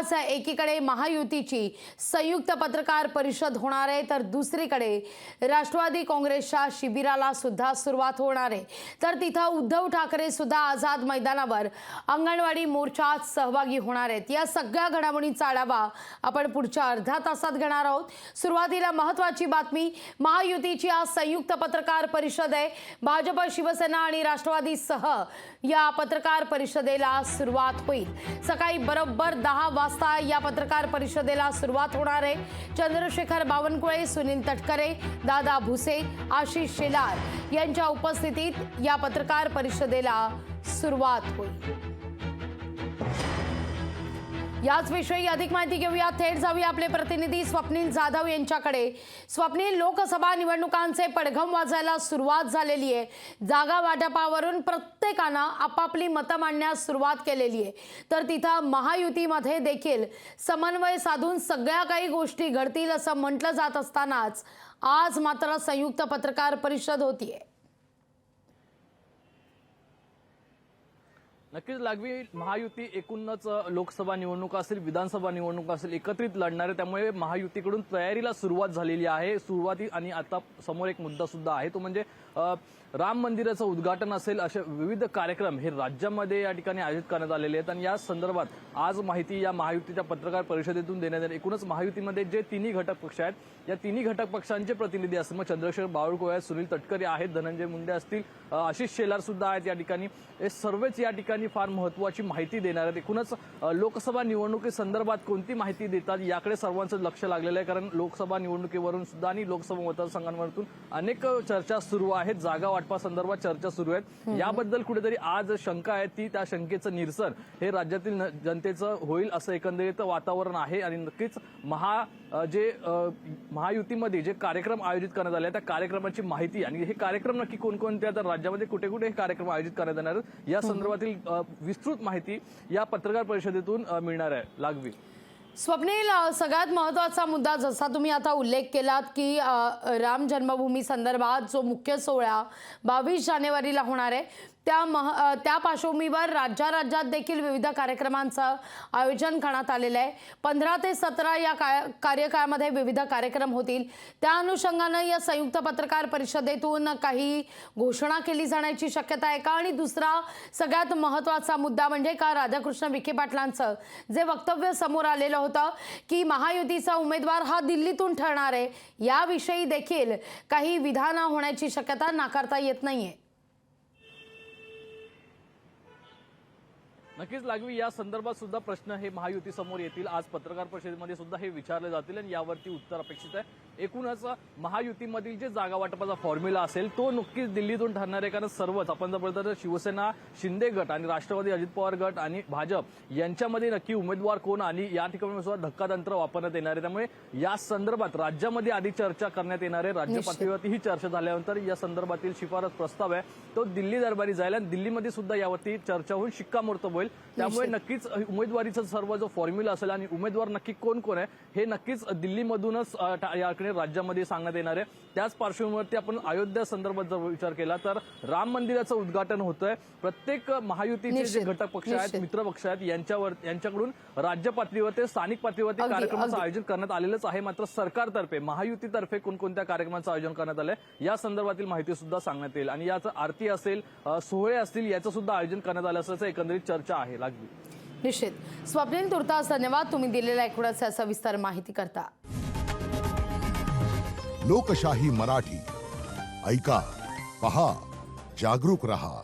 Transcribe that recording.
आज एकीकडे महायुतीची संयुक्त पत्रकार परिषद होणार आहे, तर दुसरीकडे राष्ट्रवादी काँग्रेसच्या शिबिराला सुद्धा सुरुवात होणार आहे। तर तिथं उद्धव ठाकरे सुद्धा आझाद मैदानावर अंगणवाडी मोर्चात सहभागी होणार आहेत। या सगळ्या घडामोडींचा आढावा आपण पुढच्या अर्ध्या तासात घेणार आहोत। सुरुवातीला महत्त्वाची बातमी, महायुतीची आज संयुक्त पत्रकार परिषद आहे। भाजप, शिवसेना आणि राष्ट्रवादीसह या पत्रकार परिषदेला सुरुवात होईल। सकाळी बरोबर 10 वाजता या पत्रकार परिषदेला सुरुवात होणार आहे। चंद्रशेखर बावनकुळे, सुनील तटकरे, दादा भुसे, आशिष शेलार यांच्या उपस्थितीत या पत्रकार परिषदेला सुरुवात होईल। याच विषयी अधिक माहिती घेऊया, थेट जाऊया आपले प्रतिनिधी स्वप्नील जाधव यांच्याकडे। स्वप्नील, लोकसभा निवडणुकांचे पडघम वाजायला सुरुवात झालेली आहे। जागा वाटपावरून प्रत्येकाने आपापली मतं मांडण्यास सुरुवात केलेली आहे, तर तिथं महायुतीमध्ये देखील समन्वय साधून सगळ्या काही गोष्टी घडतील असं म्हटलं जात असतानाच आज मात्र संयुक्त पत्रकार परिषद होतीये। नक्कीच लागवी, महायुती एकूणच लोकसभा निवडणूक असेल, विधानसभा निवडणूक असेल, एकत्रित लढणार आहे। त्यामुळे महायुतीकडून तयारीला सुरुवात झालेली आहे। सुरुवाती आणि आता समोर एक मुद्दा सुद्धा आहे, तो म्हणजे राम मंदिराचं उद्घाटन असेल, असे विविध कार्यक्रम हे राज्यामध्ये या ठिकाणी आयोजित करण्यात आलेले आहेत। आणि या संदर्भात आज माहिती या महायुतीच्या पत्रकार परिषदेतून देण्यात येईल। एकूणच महायुतीमध्ये जे तिन्ही घटक पक्ष आहेत, या तिन्ही घटक पक्षांचे प्रतिनिधी असतील, मग चंद्रशेखर बावनकुळे, सुनील तटकरे आहेत, धनंजय मुंडे असतील, आशिष शेलार सुद्धा आहेत या ठिकाणी। हे सर्वच या ठिकाणी फार महत्त्वाची माहिती देणार आहेत। एकूणच लोकसभा निवडणुकीसंदर्भात कोणती माहिती देतात याकडे सर्वांचं लक्ष लागलेलं आहे, कारण लोकसभा निवडणुकीवरून सुद्धा आणि लोकसभा मतदारसंघांवरून अनेक चर्चा सुरू आहेत, जागा वाटपासंदर्भात चर्चा सुरू आहेत। याबद्दल कुठेतरी आज शंका आहे, ती त्या शंकेचं निरसन हे राज्यातील जनतेचं होईल असं एकंदरीत वातावरण आहे। आणि नक्कीच महायुतीमध्ये जे कार्यक्रम आयोजित करण्यात आले त्या कार्यक्रमाची माहिती आणि हे कार्यक्रम नक्की कोणकोणत्या, तर राज्यामध्ये कुठे कुठे हे कार्यक्रम आयोजित करण्यात येणार आहेत या संदर्भातील विस्तृत माहिती या पत्रकार परिषदेतून मिळणार आहे। लागवी, स्वप्नील, सगळ्यात महत्त्वाचा मुद्दा जसा तुम्ही आता उल्लेख केलात की राम जन्मभूमी संदर्भात जो मुख्य सोहळा 22 जानेवारीला होणार आहे, त्या पार्श्वभूमीवर राज्यात देखील विविध कार्यक्रमांचं आयोजन करण्यात आलेलं आहे। 15 ते 17 या कार्यकाळामध्ये विविध कार्यक्रम होतील। त्या अनुषंगानं या संयुक्त पत्रकार परिषदेतून काही घोषणा केली जाण्याची शक्यता आहे का? आणि दुसरा सगळ्यात महत्त्वाचा मुद्दा म्हणजे का राधाकृष्ण विखे पाटलांचं जे वक्तव्य समोर आलेलं होतं की महायुतीचा उमेदवार हा दिल्लीतून ठरणार आहे, याविषयी देखील काही विधान होण्याची शक्यता नाकारता येत नाहीये। नक्कीच लागवी, या संदर्भात सुद्धा प्रश्न हे महायुती समोर येतील। आज पत्रकार परिषदेमध्ये सुद्धा हे विचारले जातील आणि यावरती उत्तर अपेक्षित आहे। एकूणच महायुतीमधील जे जागा वाटपाचा फॉर्म्युला असेल तो नक्कीच दिल्लीतून ठरणार आहे, कारण सर्वच आपण जर बघितलं तर शिवसेना शिंदे गट आणि राष्ट्रवादी अजित पवार गट आणि भाजप यांच्यामध्ये नक्की उमेदवार कोण आणि या ठिकाणी सुद्धा धक्कातंत्र वापरण्यात येणार आहे। त्यामुळे या संदर्भात राज्यामध्ये आधी चर्चा करण्यात येणार आहे। राज्य पातळीवरती ही चर्चा झाल्यानंतर या संदर्भातील शिफारस प्रस्ताव आहे तो दिल्ली दरबारी जाईल आणि दिल्लीमध्ये सुद्धा यावरती चर्चा होऊन शिक्कामोर्तब होईल। त्यामुळे नक्कीच उमेदवारीचा सर्व जो फॉर्म्युला असेल आणि उमेदवार नक्की कोण कोण आहे हे नक्कीच दिल्लीमधूनच याकडे राज्यामध्ये सांगण्यात येणार आहे। त्याच पार्श्वभूमीवरती आपण अयोध्या संदर्भात जर विचार केला तर राम मंदिराचं उद्घाटन होतंय। प्रत्येक महायुतीचे जे घटक पक्ष आहेत, मित्र पक्ष आहेत, यांच्याकडून राज्य पातळीवरती, स्थानिक पातळीवरती कार्यक्रमाचं आयोजन करण्यात आलेलंच आहे। मात्र सरकारतर्फे, महायुतीतर्फे कोणकोणत्या कार्यक्रमाचं आयोजन करण्यात आलंय या संदर्भातील माहिती सुद्धा सांगण्यात येईल आणि याचं आरती असेल, सोहळे असतील, याचं सुद्धा आयोजन करण्यात आलं असल्याचं एकंदरीत चर्चा आहे। लागली, निश्चित। स्वप्नील, तुर्तास धन्यवाद, तुम्ही दिलेला एकूणच सविस्तर माहिती करता। लोकशाही मराठी ऐका, पहा, जागरूक रहा।